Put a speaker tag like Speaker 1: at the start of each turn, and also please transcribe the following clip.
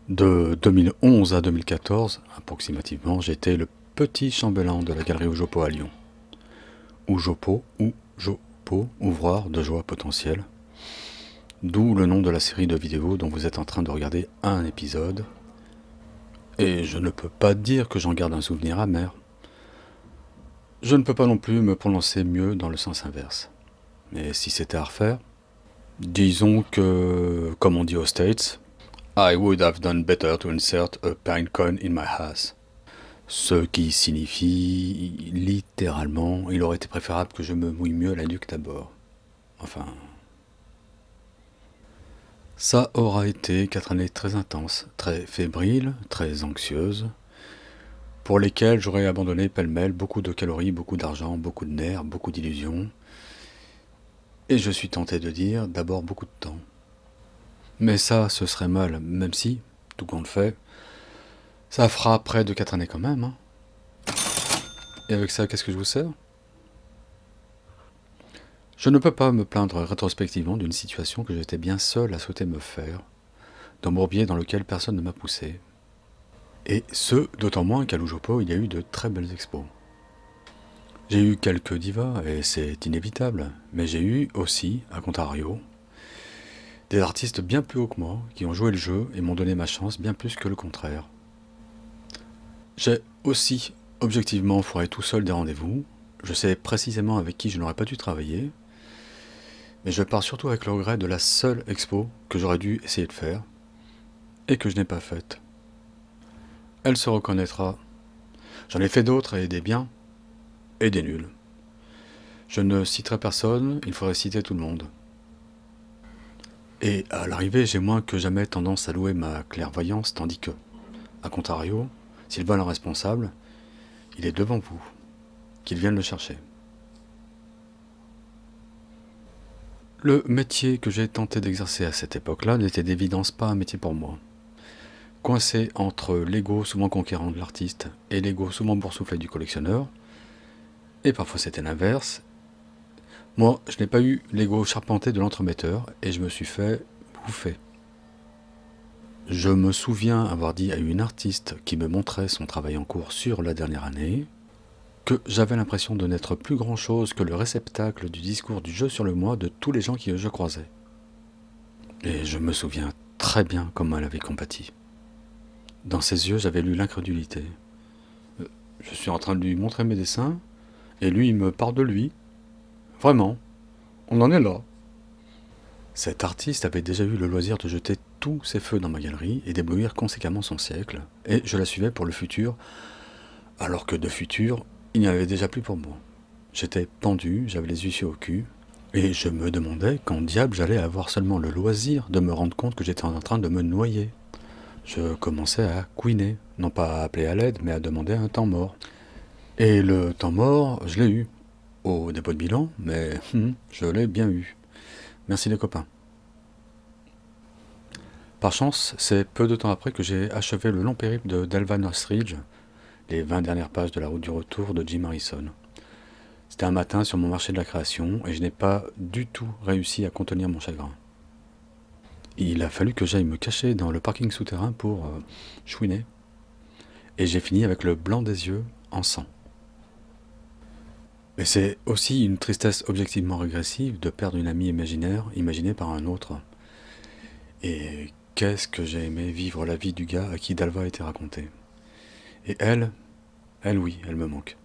Speaker 1: De 2011 à 2014, approximativement, j'étais le petit chambellan de la galerie Oujopo à Lyon. Oujopo, ou Jopo, ouvroir de joie potentielle. D'où le nom de la série de vidéos dont vous êtes en train de regarder un épisode. Et je ne peux pas dire que j'en garde un souvenir amer. Je ne peux pas non plus me prononcer mieux dans le sens inverse. Mais si c'était à refaire, disons que, comme on dit aux States, I would have done better to insert a pine cone in my ass. Ce qui signifie, littéralement, il aurait été préférable que je me mouille mieux la nuque d'abord. Enfin... Ça aura été 4 années très intenses, très fébriles, très anxieuses, pour lesquelles j'aurais abandonné pêle-mêle beaucoup de calories, beaucoup d'argent, beaucoup de nerfs, beaucoup d'illusions, et je suis tenté de dire d'abord beaucoup de temps. Mais ça, ce serait mal, même si, tout compte fait, ça fera près de 4 années quand même, hein. Et avec ça, qu'est-ce que je vous sers ? Je ne peux pas me plaindre rétrospectivement d'une situation que j'étais bien seul à souhaiter me faire, d'un bourbier dans lequel personne ne m'a poussé. Et ce, d'autant moins qu'à Loujopo, il y a eu de très belles expos. J'ai eu quelques divas, et c'est inévitable, mais j'ai eu aussi, à contrario, des artistes bien plus hauts que moi, qui ont joué le jeu et m'ont donné ma chance bien plus que le contraire. J'ai aussi, objectivement, foiré tout seul des rendez-vous, je sais précisément avec qui je n'aurais pas dû travailler, mais je pars surtout avec le regret de la seule expo que j'aurais dû essayer de faire, et que je n'ai pas faite. Elle se reconnaîtra. J'en ai fait d'autres, et des biens, et des nuls. Je ne citerai personne, il faudrait citer tout le monde. Et à l'arrivée, j'ai moins que jamais tendance à louer ma clairvoyance, tandis que, à contrario, s'il vole un responsable, il est devant vous, qu'il vienne le chercher. Le métier que j'ai tenté d'exercer à cette époque-là n'était d'évidence pas un métier pour moi. Coincé entre l'ego souvent conquérant de l'artiste et l'ego souvent boursouflé du collectionneur, et parfois c'était l'inverse, moi je n'ai pas eu l'ego charpenté de l'entremetteur et je me suis fait bouffer. Je me souviens avoir dit à une artiste qui me montrait son travail en cours sur la dernière année que j'avais l'impression de n'être plus grand-chose que le réceptacle du discours du jeu sur le moi de tous les gens qui je croisais. Et je me souviens très bien comment elle avait compati. Dans ses yeux, j'avais lu l'incrédulité. Je suis en train de lui montrer mes dessins, et lui, il me parle de lui. Vraiment, on en est là. Cet artiste avait déjà eu le loisir de jeter tous ses feux dans ma galerie et d'éblouir conséquemment son siècle, et je la suivais pour le futur, alors que de futur, il n'y en avait déjà plus pour moi. J'étais pendu, j'avais les yeux au cul, et je me demandais quand diable j'allais avoir seulement le loisir de me rendre compte que j'étais en train de me noyer. Je commençais à couiner, non pas à appeler à l'aide, mais à demander un temps mort. Et le temps mort, je l'ai eu. Au dépôt de bilan, mais je l'ai bien eu. Merci les copains. Par chance, c'est peu de temps après que j'ai achevé le long périple de Delvan Ostrich, les 20 dernières pages de La route du retour de Jim Harrison. C'était un matin sur mon marché de la création et je n'ai pas du tout réussi à contenir mon chagrin. Il a fallu que j'aille me cacher dans le parking souterrain pour chouiner. Et j'ai fini avec le blanc des yeux en sang. Mais c'est aussi une tristesse objectivement régressive de perdre une amie imaginaire imaginée par un autre. Et qu'est-ce que j'ai aimé vivre la vie du gars à qui Dalva a été racontée. Et elle oui, elle me manque.